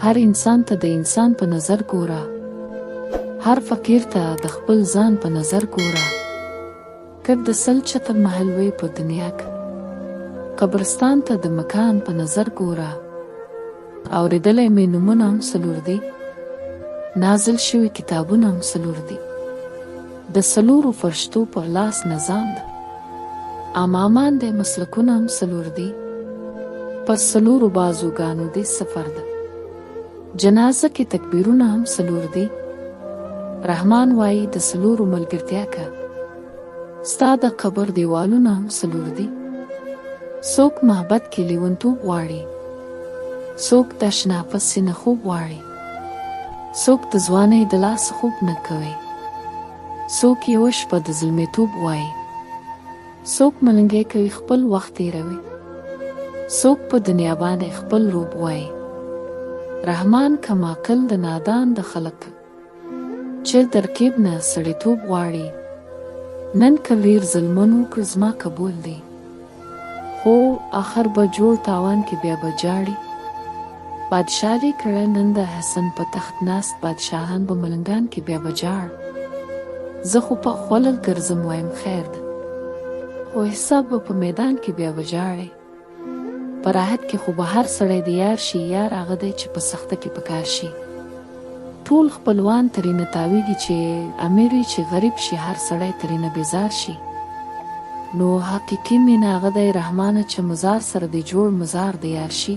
هر انسان ته د انسان په نظر ګوره، هر فقیر ته د خپل ځان په نظر ګوره. که د سل چتر محل وی په دنیا کې، قبرستان ته د مکان په نظر ګوره. اورېدلی مې نومونه هم څلور دي، نازل شوي کتابونه هم څلور دي. د څلورو فرشتو په لاس نظام ده، امامان د مسلکونه هم څلور دي، پر څلورو بازوګانو دې سفر ده. جنازه کې تکبیرونه هم څلور دي. رحمان وایي د څلورو ملګرتیا که، ستا د قبر دیوالونه هم څلور دي. څوک محبت کې لیونتوب غواړي، څوک د شناپس سینه خوب غواړي، څوک د ځوانۍ د لاس خوب نه کوي، څوک یوه شپه د زلمیتوب وایي، څوک ملنګی کوي خپل وخت تیروي، څوک په دنیا باندې خپل روب وایي. رحمان کم عقل د نادان د خلق، چې ترکیب نه سړیتوب غواړي. نن که ډېر ظلمونو که زما قبول دی، خو آخر به جوړ تاوان کې بیا به جاړي. بادشاهي کړه نن د حسن په تخت ناست بادشاهان به ملنګان کې بیا به جاړ. زه خو په خولل ګرځم وایم خیر ده، خو حساب به په میدان کې بیا به جاړي. په راحت کې خو به هر سړی د یار شي، یار هغه دی چې په سخته کې پکار شي. ټول خپلوان ترېنه تاویږي چې امیر وي، چې غریب شي هر سړی ترېنه بیزار شي. نو حقیقي مینه هغه دی رحمانه چې مزار سره د جوړ مزار د یار شي.